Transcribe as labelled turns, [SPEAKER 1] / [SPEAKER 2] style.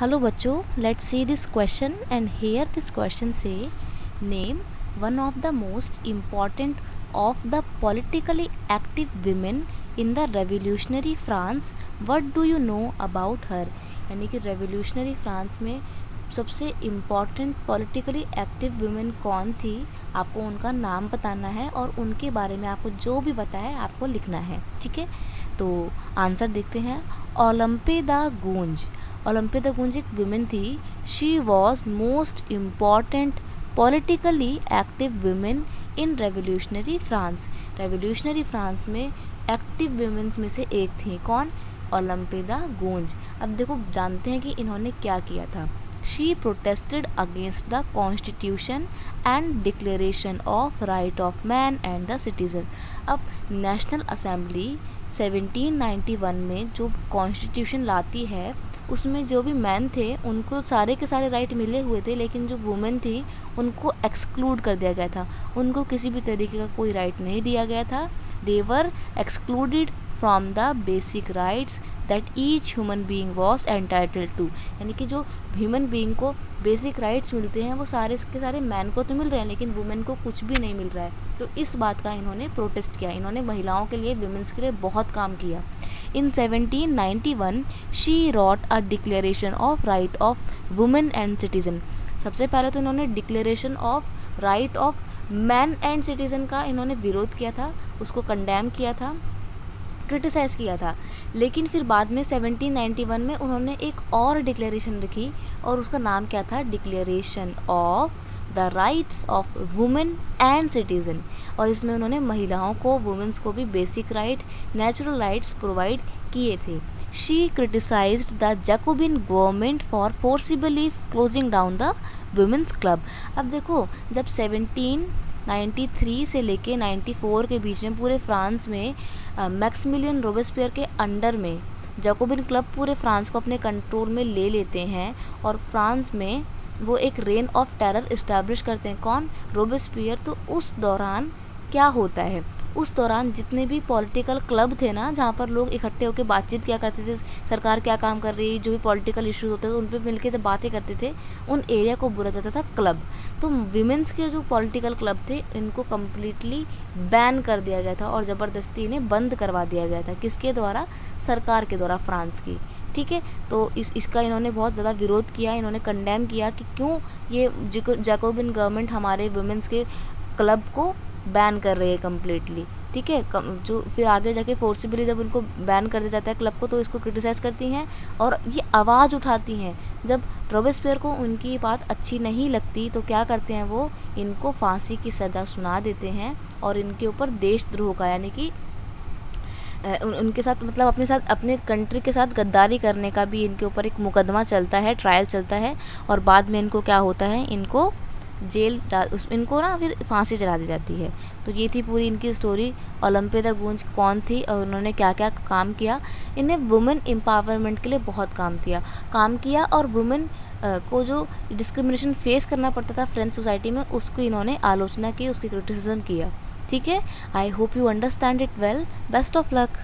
[SPEAKER 1] Hello बच्चों, let's see this question and here this question says name one of the most important of the politically active women in the revolutionary France. What do you know about her. यानी कि revolutionary France में सबसे important politically active women कौन थी, आपको उनका नाम बताना है और उनके बारे में आपको जो भी पता है आपको लिखना है. ठीक है, तो आंसर देखते हैं. ओलंपे द गूंज. ओलंपे द गूंज एक वुमेन थी. She was most important politically active women in revolutionary France. Revolutionary France में एक्टिव वुमेन्स में से एक थी. कौन? ओलंपे द गूंज. अब देखो, जानते हैं कि इन्होंने क्या किया था. She protested against the constitution and declaration of right of man and the citizen. अब नेशनल असेंबली 1791 में जो कॉन्स्टिट्यूशन लाती है उसमें जो भी मैन थे उनको सारे के सारे राइट मिले हुए थे, लेकिन जो वुमेन थी उनको एक्सक्लूड कर दिया गया था. उनको किसी भी तरीके का कोई राइट नहीं दिया गया था. They were excluded from the basic rights that each human being was entitled to. यानी कि जो ह्यूमन बीइंग को बेसिक राइट्स मिलते हैं वो सारे के सारे मैन को तो मिल रहे हैं, लेकिन वुमेन को कुछ भी नहीं मिल रहा है. तो इस बात का इन्होंने प्रोटेस्ट किया. इन्होंने महिलाओं के लिए, वुमेन्स के लिए बहुत काम किया. इन 1791 she wrote a declaration of right of women and citizen. सबसे पहले तो इन्होंने declaration of right of man and citizen का इन्होंने विरोध किया था, उसको कंडेम किया था, क्रिटिसाइज़ किया था. लेकिन फिर बाद में 1791 में उन्होंने एक और डिक्लेरेशन लिखी और उसका नाम क्या था? Declaration of the rights of women and citizen. और इसमें उन्होंने महिलाओं को, वुमेन्स को भी basic right, natural rights provide किए थे. She criticised the Jacobin government for forcibly closing down the women's club. अब देखो, जब 1793 से लेके 94 के बीच में पूरे फ्रांस में मैक्सिमिलियन रोबेस्पियर के अंडर में जैकोबिन क्लब पूरे फ्रांस को अपने कंट्रोल में ले लेते हैं और फ्रांस में वो एक रेन ऑफ टेरर इस्टेब्लिश करते हैं. कौन? रोबेस्पियर. तो उस दौरान क्या होता है, उस दौरान जितने भी पॉलिटिकल क्लब थे ना, जहाँ पर लोग इकट्ठे होकर बातचीत किया करते थे, सरकार क्या काम कर रही है, जो भी पॉलिटिकल इश्यूज होते थे उन पर मिलकर जब बातें करते थे, उन एरिया को बोला जाता था क्लब. तो विमेंस के जो पॉलिटिकल क्लब थे इनको कम्प्लीटली बैन कर दिया गया था और ज़बरदस्ती इन्हें बंद करवा दिया गया था. किसके द्वारा? सरकार के द्वारा, फ्रांस की. ठीक है, तो इसका इन्होंने बहुत ज़्यादा विरोध किया. इन्होंने कंडेम किया कि क्यों ये जैकोबिन गवर्नमेंट हमारे वुमेन्स के क्लब को बैन कर रही है कम्प्लीटली. ठीक है, जो फिर आगे जाके फोर्सिबली जब उनको बैन कर दिया जाता है क्लब को, तो इसको क्रिटिसाइज़ करती हैं और ये आवाज़ उठाती हैं. जब रोबेस्पियर को उनकी बात अच्छी नहीं लगती तो क्या करते हैं, वो इनको फांसी की सज़ा सुना देते हैं और इनके ऊपर देशद्रोह का, यानी कि उनके साथ, मतलब अपने साथ, अपने कंट्री के साथ गद्दारी करने का भी इनके ऊपर एक मुकदमा चलता है, ट्रायल चलता है. और बाद में इनको क्या होता है, इनको इनको ना फिर फांसी चढ़ा दी जाती है. तो ये थी पूरी इनकी स्टोरी. ओलंपे द गूंज कौन थी और उन्होंने क्या क्या काम किया. इन्हें वुमेन एम्पावरमेंट के लिए बहुत काम किया और वुमेन को जो डिस्क्रिमिनेशन फेस करना पड़ता था फ्रेंच सोसाइटी में, उसको इन्होंने आलोचना की, उसकी क्रिटिसिज्म किया. ठीक है, I hope you understand it well. Best of luck.